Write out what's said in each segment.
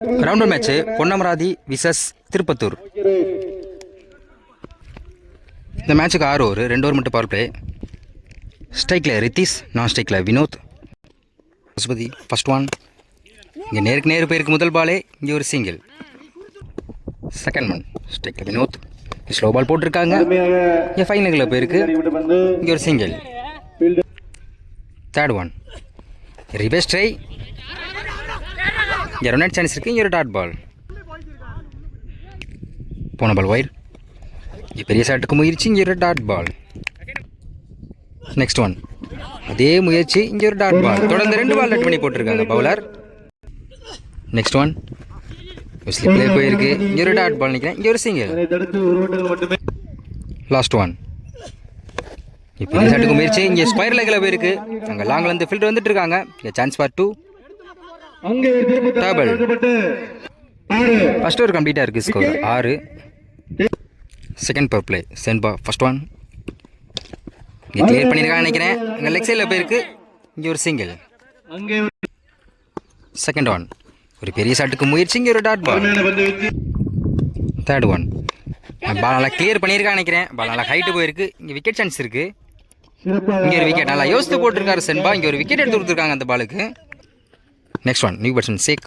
Rounder match Ponnamaravathi versus Tiruppattur. இந்த மேட்சுக்கு 6 over, 2 over மட்டும் பவர் பிளே. ஸ்ட்ரைக்கில் ரித்தீஷ், நான் ஸ்ட்ரைக்கில் வினோத். Pasupathi first one. இங்கே நேருக்கு நேரு போயிருக்கு முதல் பாலே. இங்கே ஒரு சிங்கிள். செகண்ட் ஒன் ஸ்ட்ரைக்கில் வினோத். ஸ்லோ பால் போட்டிருக்காங்க. இங்கே ஃபைனலில் போயிருக்கு. இங்கே ஒரு single. Third one reverse try. இங்கே ரன் சான்ஸ் இருக்குது. இங்கே ஒரு டாட் பால். போன பால் ஒயிட். இங்கே பெரிய ஷாட்டுக்கு முயற்சி. இங்கே ஒரு டாட் பால். நெக்ஸ்ட் ஒன் அதே முயற்சி. இங்கே ஒரு டாட் பால். தொடர்ந்து 2 பால் நட் பண்ணி போட்டிருக்காங்க பவுலர். நெக்ஸ்ட் ஒன் ஸ்லிப்லேயே போயிருக்கு. இங்கே ஒரு டாட் பால் நிற்கிறேன். இங்கே ஒரு சிங்கிள். லாஸ்ட் ஒன் பெரிய ஷாட்டுக்கு முயற்சி. இங்கே ஸ்கொயர் லெக்கில் போயிருக்கு. அங்கே லாங்லேருந்து ஃபீல்டர் வந்துட்டு இருக்காங்க. இங்கே chance for 2 double. First over கம்ப்ளீட்டாக இருக்குது. ஸ்கோர் 6. Second power play. சென்பா ஃபர்ஸ்ட் ஒன். இங்கே கிளியர் பண்ணியிருக்காங்க நினைக்கிறேன். இங்கே லெக் சைடில் போயிருக்கு. இங்கே ஒரு சிங்கிள். செகண்ட் ஒன் ஒரு பெரிய ஷாட்டுக்கு முயற்சி. இங்கே ஒரு dot ball. Third one ball நல்லா கிளியர் பண்ணியிருக்காங்க நினைக்கிறேன். பால் நல்லா ஹைட்டு போயிருக்கு. இங்கே விக்கெட் சான்ஸ் இருக்குது. இங்கே ஒரு விக்கெட் நல்லா யோசித்து போட்டிருக்காரு சென்பா. இங்கே ஒரு விக்கெட் எடுத்து கொடுத்துருக்காங்க அந்த பாலுக்கு. நெக்ஸ்ட் ஒன் நியூ பேட்ஸ்மேன் சேக்.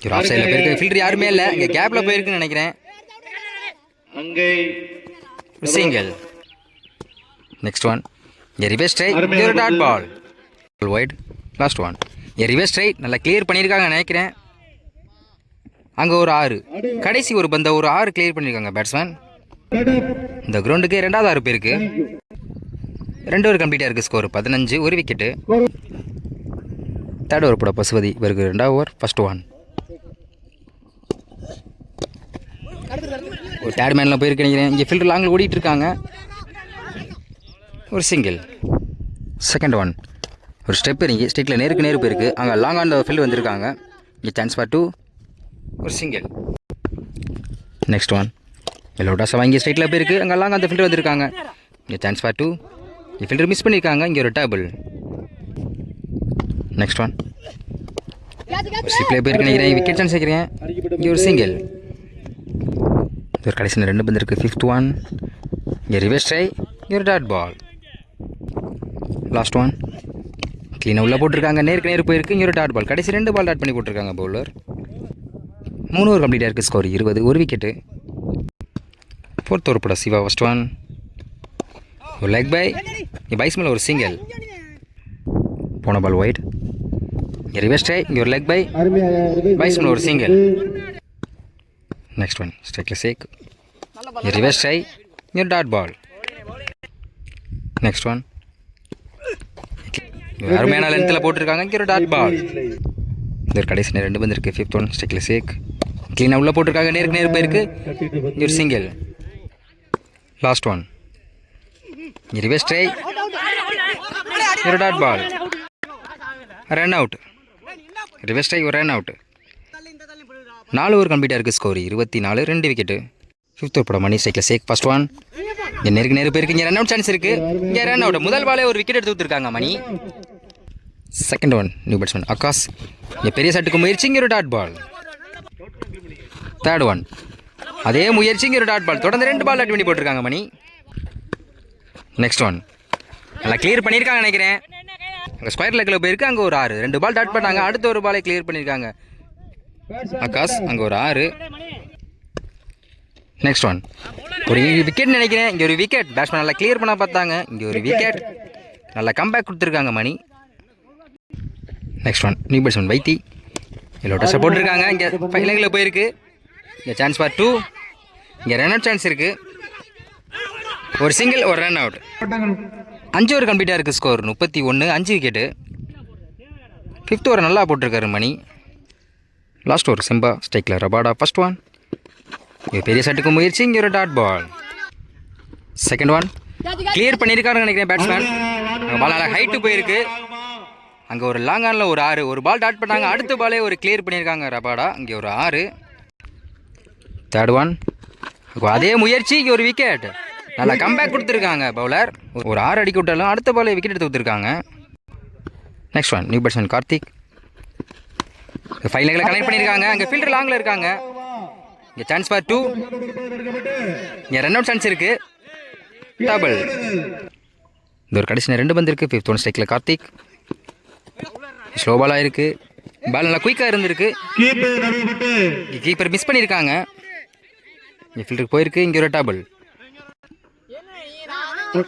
ஒரு ஆஃப் சைடில் போயிருக்கு. ஃபீல்டர் யாருமே இல்லை. இங்கே கேப்பில் போயிருக்குன்னு நினைக்கிறேன். சிங்கிள். நெக்ஸ்ட் ஒன் இங்கே ரிவர்ஸ் ட்ரை. இங்கே ஒரு dot ball. Wide. Last one இங்கே ரிவர்ஸ் ட்ரை நல்லா கிளியர் பண்ணியிருக்காங்க நினைக்கிறேன். அங்கே ஒரு 6. கடைசி ஒரு பந்த ஒரு 6 கிளியர் பண்ணியிருக்காங்க பேட்ஸ்மேன். இந்த கிரவுண்டுக்கு 2வது 6 பேருக்கு. 2 ஓவர் கம்ப்ளீட்டாக இருக்குது. ஸ்கோர் 15. ஒரு விக்கெட்டு. தேர்ட் ஓவர் போட பசுபதி இவருக்கு 2வது ஓவர் ஃபர்ஸ்ட் ஒன். ஒரு தேர்ட் மேனில் போயிருக்கு நினைக்கிறேன். இங்கே ஃபீல்டர் லாங்கில் ஓடிட்டு இருக்காங்க. ஒரு சிங்கிள். செகண்ட் ஒன் ஒரு ஸ்டெப் இறங்கி ஸ்ட்ரைக்கில் நேருக்கு நேரு போயிருக்கு. அங்கே லாங் ஆன் ஃபீல்டு வந்திருக்காங்க. இங்கே சான்ஸ் ஃபார் 2 ஒரு சிங்கிள். நெக்ஸ்ட் ஒன் எல்லோ டாஸை வாங்கி ஸ்ட்ரைட்டில் போயிருக்கு. அங்கே லாங் அந்த ஃபீல்டர் வந்திருக்காங்க. இங்கே சான்ஸ் ஃபார் 2. இங்கே ஃபீல்டர் மிஸ் பண்ணியிருக்காங்க. இங்கே ஒரு டேபிள். நெக்ஸ்ட் ஒன் ஒரு ஸ்லிப்லேயே போயிருக்கு நினைக்கிறேன். விக்கெட் சான்ஸ் வைக்கிறேன். இங்கே ஒரு சிங்கிள். ஒரு கடைசி 2 பந்து இருக்குது. ஃபிஃப்த் ஒன் இங்கே ரிவர்ஸ் ட்ரை. இங்கே ஒரு டாட் பால். லாஸ்ட் ஒன் க்ளீனாக உள்ளே போட்டிருக்காங்க. நேருக்கு நேரு போயிருக்கு. இங்கே ஒரு டாட் பால். கடைசி 2 பால் டாட் பண்ணி போட்டிருக்காங்க பவுலர். 3 ஓவர் கம்ப்ளீட்டாக இருக்குது. ஸ்கோர் 20. ஒரு விக்கெட்டு. ஃபோர்த் ஓவர் போட சிவா ஃபர்ஸ்ட் ஒன். ஒரு லெக் பை. இங்கே பைஸ் மேலே ஒரு சிங்கிள். போன பால் ஒயிட். இங்கே ரிவர்ஸ் ட்ரை. இங்கே ஒரு லெக் பை. பைஸ் மேலே ஒரு சிங்கிள். நெக்ஸ்ட் ஒன் ஸ்ட்ரைக்கில் சேக். இங்கே ரிவர்ஸ் ட்ரை. இங்கே டாட் பால். நெக்ஸ்ட் ஒன் அருமையான லென்த்தில் போட்டிருக்காங்க. இங்கே ஒரு டாட் பால். இது ஒரு கடைசி 2 பந்து இருக்குது. ஃபிஃப்த் ஒன் ஸ்ட்ரைக்கில் சேக். க்ளீனாக உள்ளே போட்டிருக்காங்க. நேருக்கு நேரு போயிருக்கு. இங்கே ஒரு சிங்கிள். லாஸ்ட் ஒன் இங்கே ரிவர்ஸ் ட்ரை. ஒரு dot ball. Run out. Reverse try ஒரு ரன் அவுட். 4 ஓவர் கம்ப்ளீட்டாக இருக்குது. ஸ்கோர் 24. 2 விக்கெட்டு. ஃபிஃப்த் ஓவர் போட மணி ஸ்ட்ரைக்கில் சேக் ஃபர்ஸ்ட் ஒன். இங்கே நேருக்கு நேரு போயிருக்கு. இங்கே ரன் அவுட் சான்ஸ் இருக்குது. இங்கே ரன் அவுட். முதல் பாலே ஒரு விக்கெட் எடுத்து கொடுத்துருக்காங்க மணி. Second one new batsman Akash. இங்கே பெரிய ஷாட்டுக்கு முயற்சி. இங்கே ஒரு டாட் பால். தேர்ட் ஒன் அதே முயற்சி. இங்கே ஒரு டாட் பால். தொடர்ந்து 2 பால் டாட் பண்ணி போட்டிருக்காங்க மணி. நெக்ஸ்ட் ஒன் நல்லா கிளியர் பண்ணியிருக்காங்க நினைக்கிறேன். அங்கே ஸ்கொயர் லெக்கில் போயிருக்கு. அங்கே ஒரு 6. 2 பால் டாட் பண்ணாங்க. அடுத்த ஒரு பாலை கிளியர் பண்ணியிருக்காங்க ஆகாஷ். அங்கே ஒரு 6. நெக்ஸ்ட் ஒன் ஒரு விக்கெட் நினைக்கிறேன். இங்கே ஒரு விக்கெட். பேட்ஸ்மேன் நல்லா கிளியர் பண்ண பார்த்தாங்க. இங்கே ஒரு விக்கெட். நல்லா கம்பேக் கொடுத்துருக்காங்க மணி. நெக்ஸ்ட் ஒன் நியூ பேட்ஸ்மேன் வைத்தி. இதில் டஸ்ஸை போட்டிருக்காங்க. இங்கே ஃபைனலில் போயிருக்கு. இங்கே சான்ஸ் ஃபார் 2. இங்கே ரன் அவுட் சான்ஸ் இருக்குது. ஒரு சிங்கிள் ஒரு ரன் அவுட். 5 ஓவர் கம்ப்ளீட்டாக இருக்குது. ஸ்கோர் 31. 5 விக்கெட்டு. ஃபிஃப்த் ஓவர் நல்லா போட்டிருக்காரு மணி. லாஸ்ட் ஓவர் செம்பா ஸ்ட்ரைக்கில் ரபாடா ஃபர்ஸ்ட் ஒன். இங்கே பெரிய ஷாட்டுக்கு முயற்சி. இங்கே ஒரு dot ball. Second one clear பண்ணியிருக்காருன்னு நினைக்கிறேன் பேட்ஸ்மேன். பால் நல்லா ஹைட்டு போயிருக்கு. அங்கே ஒரு லாங் ஆனில் ஒரு 6. ஒரு பால் டாட் பண்ணாங்க. அடுத்த பாலே ஒரு கிளியர் பண்ணியிருக்காங்க ரபாடா. இங்கே ஒரு 6. தேர்ட் ஒன் அதே முயற்சி. இங்கே ஒரு விக்கெட். நல்லா கம்பேக் கொடுத்துருக்காங்க பவுலர். ஒரு 6 அடிக்க விட்டாலும் அடுத்த பாலே விக்கெட் எடுத்து கொடுத்துருக்காங்க. Next one new batsman Karthik. Fine லெக்கில் கனெக்ட் பண்ணியிருக்காங்க. அங்கே ஃபீல்டர் லாங்கில் இருக்காங்க. இங்கே சான்ஸ் ஃபார் 2. இங்கே ரன் அவுட் சான்ஸ் இருக்குது. டபுள். இந்த ஒரு கடைசி 2 பந்து இருக்குது. 5th ஒன் ஸ்ட்ரைக்கில் கார்த்திக். ஸ்லோ பாலாக இருக்குது. பால் நல்லா குயிக்காக இருந்திருக்கு. கீப்பர் மிஸ் பண்ணியிருக்காங்க. இங்கே ஃபீல்டருக்கு போயிருக்கு. இங்கே ஒரு டபுள்.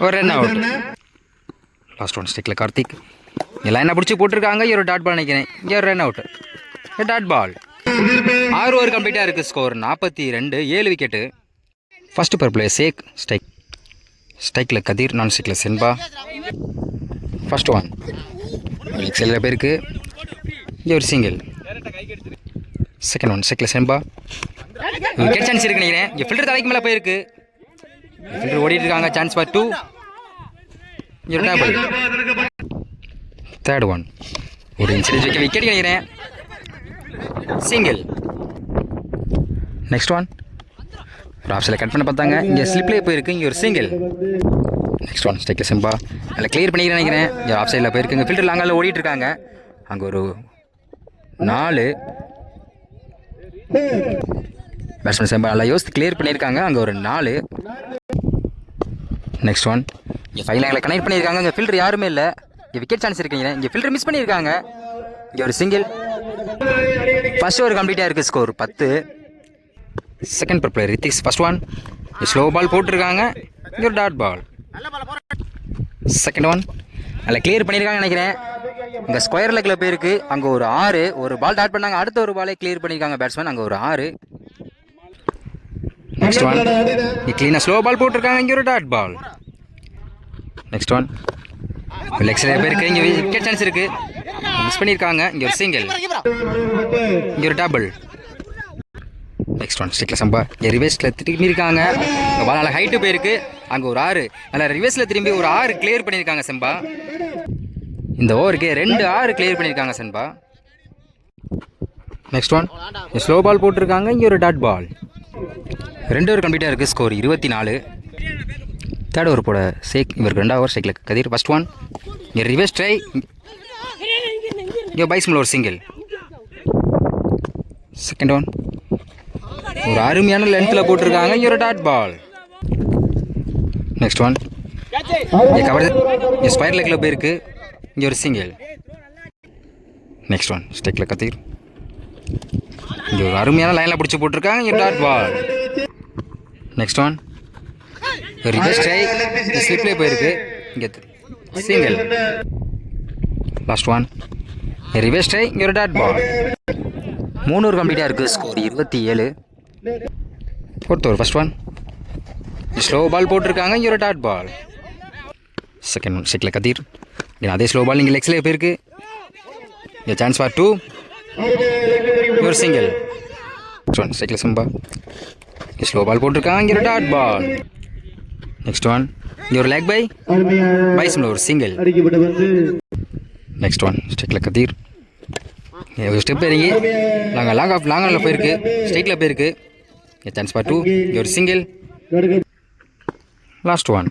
ஒரு ரன் அவுட். லாஸ்ட் ஒன் ஸ்ட்ரைக்கில் கார்த்திக். எல்லாம் என்ன பிடிச்சி போட்டிருக்காங்க. ஒரு டாட் பால் நினைக்கிறேன். இங்கே ஒரு run out. Dot ball. 6 over கம்ப்ளீட்டாக இருக்குது. Score 42. 7 wicket. First power play சேக். ஸ்ட்ரைக்கில் கதிர். நான் ஸ்ட்ரைக்கில் சென்பா. ஃபர்ஸ்ட் ஒன் எக்ஸலில் போயிருக்கு. இங்கே ஒரு சிங்கிள். செகண்ட் ஒன் ஸ்ட்ரைக்கில் சென்பா. விக்கெட் சான்ஸ் இருக்கு நினைக்கிறேன். இங்கே ஃபில்டர் தலைக்கு மேலே போயிருக்கு. ஃபில்டர் ஓடிட்டு இருக்காங்க. Chance for 2. இங்கே ஒரு டேபிள். தேர்ட் ஒன் ஒரு இன்சிடென்ட் வைக்க விக்கெட் நினைக்கிறேன். சிங்கிள். நெக்ஸ்ட் ஒன் ஒரு ஆஃப் சைடில் கட் பண்ண பார்த்தாங்க. இங்கே ஸ்லிப்லேயே போயிருக்கு. இங்கே ஒரு சிங்கிள். நெக்ஸ்ட் ஒன் ஸ்ட்ரைக்கில் செம்பா. அதில் கிளியர் பண்ணிக்கிறேன் நினைக்கிறேன். இங்கே ஆஃப் சைடில் போயிருக்கு. இங்கே ஃபில்டர் லாங்கால ஓடிட்டு இருக்காங்க. அங்கே ஒரு 4. பேட்ஸ்மேன் செம்பா நல்லா யோசித்து கிளியர் பண்ணியிருக்காங்க. அங்கே ஒரு 4. நெக்ஸ்ட் ஒன் இங்கே 5 லைனில் கனெக்ட் பண்ணியிருக்காங்க. இங்கே ஃபில்டர் யாருமே இல்லை. இங்கே விக்கெட் சான்ஸ் இருக்குங்க. இங்கே ஃபில்டர் மிஸ் பண்ணியிருக்காங்க. இங்கே ஒரு சிங்கிள். ஃபர்ஸ்ட் ஓவர் கம்ப்ளீட்டாக இருக்குது. ஸ்கோர் 10. செகண்ட் பர் பிளேயர் ரித்திக்ஸ். ஃபர்ஸ்ட் ஒன் ஸ்லோ பால் போட்டிருக்காங்க. இங்கே ஒரு டாட் பால். செகண்ட் ஒன் அதில் கிளியர் பண்ணியிருக்காங்க நினைக்கிறேன். இங்கே ஸ்கொயர் லெக்கில் போயிருக்கு. அங்கே ஒரு 6. ஒரு பால் டாட் பண்ணாங்க. அடுத்த ஒரு பாலே கிளியர் பண்ணியிருக்காங்க பேட்ஸ்மேன். அங்கே ஒரு 6. நெக்ஸ்ட் ஒன் கிளீனாக ஸ்லோ பால் போட்டிருக்காங்க. இங்கே ஒரு டாட் பால். நெக்ஸ்ட் ஒன் லெக்ஸில் போயிருக்கு. இங்கே விக்கெட் சான்ஸ் இருக்குது. மிஸ் பண்ணியிருக்காங்க. இங்கே ஒரு சிங்கிள். இங்கே ஒரு டபுள். நெக்ஸ்ட் ஒன் ஸ்ட்ரைக்கில் சம்பா. இங்கே ரிவர்ஸில் திரும்பி இருக்காங்க. இங்கே பால் நல்லா ஹைட்டு போயிருக்கு. அங்கே ஒரு 6. நல்லா ரிவர்ஸில் திரும்பி ஒரு 6 கிளியர் பண்ணியிருக்காங்க செம்பா. இந்த ஓவருக்கு 2 6 கிளியர் பண்ணியிருக்காங்க செம்பா. நெக்ஸ்ட் ஒன் ஸ்லோ பால் போட்டிருக்காங்க. இங்கே ஒரு டாட் பால். 2 ஓவர் கம்ப்ளீட்டாக இருக்குது. ஸ்கோர் 24. தேர்ட் ஓவர் போட சேக். இவருக்கு 2வது ஓவர் ஸ்ட்ரைக்கில் கதிர். ஃபர்ஸ்ட் ஒன் இங்கே ரிவர்ஸ் ட்ரை. இங்கே பைஸ்மில் ஒரு சிங்கிள். செகண்ட் ஒன் ஒரு அருமையான லென்த்தில் போட்டிருக்காங்க. இங்கே ஒரு டாட் பால். நெக்ஸ்ட் ஒன் இங்கே கவர். இங்கே ஸ்கொயர் லெக்கில் போயிருக்கு. இங்கே ஒரு சிங்கிள். நெக்ஸ்ட் ஒன் ஸ்ட்ரைக்கில் கதிர். இங்கே ஒரு அருமையான லைனில் பிடிச்சி போட்டிருக்காங்க. இங்கே dot ball. Next one reverse try. ஸ்லிப்லேயே போயிருக்கு. இங்கே single. Last one reverse try. இங்கே ஒரு டாட் பால். 3 ஓவர் கம்ப்ளீட்டாக இருக்குது. Score 27. Fourth over first one slow ball போட்டிருக்காங்க. இங்கே ஒரு டாட் பால். செகண்ட் ஒன் ஸ்ட்ரைக்கில் கதிர். அதே ஸ்லோ பால் இங்கே லெக்ஸ்லேயே போயிருக்கு. இங்கே சான்ஸ் ஃபார் 2. ஒரு சிங்கிள். ஒன் ஸ்ட்ரைக்கில் சம்பா. இங்கே ஸ்லோ பால் போட்டிருக்காங்க. இங்கே ஒரு டாட் பால். நெக்ஸ்ட் ஒன் இங்கே ஒரு லெக் பைஸ்மில் ஒரு சிங்கிள். நெக்ஸ்ட் ஒன் ஸ்ட்ரைக்கில் கதிர். ஒரு ஸ்டெப் இறங்கி லாங்கில் போயிருக்கு. ஸ்ட்ரைட்டில் போயிருக்கு. இங்கே சான்ஸ் ஃபார் 2. இங்கே ஒரு சிங்கிள். லாஸ்ட் ஒன்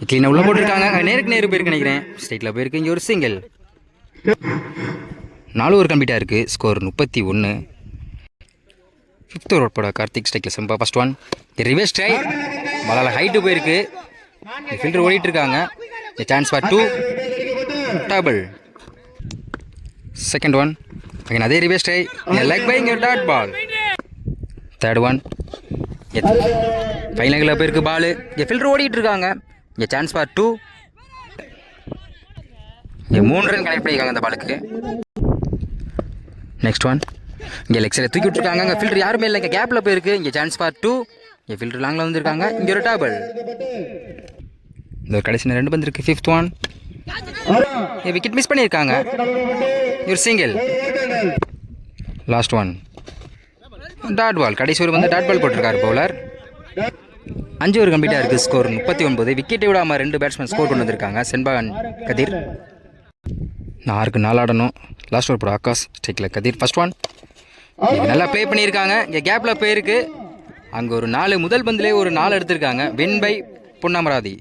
க்ளீனாக உள்ளே போட்டிருக்காங்க. நேருக்கு நேரு போயிருக்கு நினைக்கிறேன். ஸ்ட்ரைட்டில் போயிருக்கு. இங்கே ஒரு சிங்கிள். 4 ஓவர் கம்ப்ளீட்டாக இருக்குது. ஸ்கோர் 31. 5th ஓவர் போட கார்த்திக். ஸ்ட்ரைக்கில் செம்பா. First one reverse try. பாலால் ஹைட்டு போயிருக்கு. ஃபில்டர் ஓடிட்டு இருக்காங்க. Chance for 2. Double. Second one அங்கே அதே ரிவர்ஸ் ட்ரை. Leg bye. இங்கே டாட் பால். தேர்ட் ஒன் ஃபைனலில் போயிருக்கு பால். இங்கே ஃபில்டர் ஓடிட்டு இருக்காங்க. இங்கே சான்ஸ் ஃபார் 2. இங்கே 3 ரன் கனெக்ட் பண்ணியிருக்காங்க அந்த பாலுக்கு. நெக்ஸ்ட் ஒன் இங்கே லெக்ஸில் தூக்கி விட்டுருக்காங்க. இங்கே ஃபில்டர் யாருமே இல்லை. இங்கே கேப்பில் போயிருக்கு. இங்கே சான்ஸ் ஃபார் 2. இங்கே ஃபில்டர் லாங்கில் வந்துருக்காங்க. இங்கே ஒரு டபுள். இந்த ஒரு கடைசி 2 பந்து இருக்குது. 5th ஒன் விக்கெட் மிஸ் பண்ணியிருக்காங்க. ஒரு single. Last one dot ball. கடைசி ஒரு டாட் பால் போட்டிருக்காரு பவுலர். 5 ஓவர் கம்ப்ளீட்டாக இருக்குது. ஸ்கோர் 39. விக்கெட்டை விடாமல் 2 பேட்ஸ்மேன் ஸ்கோர் கொண்டு வந்திருக்காங்க. சென்பா கதிர். 6க்கு 4 ஆடணும். லாஸ்ட் ஓவர் போட ஆகாஷ். ஸ்ட்ரைக்கில் கதிர். ஃபர்ஸ்ட் ஒன் நல்லா ப்ளே பண்ணியிருக்காங்க. இங்கே கேப்பில் போயிருக்கு. அங்கே ஒரு 4 முதல் பந்திலே ஒரு 4 எடுத்திருக்காங்க. Win by Ponnamaravathi.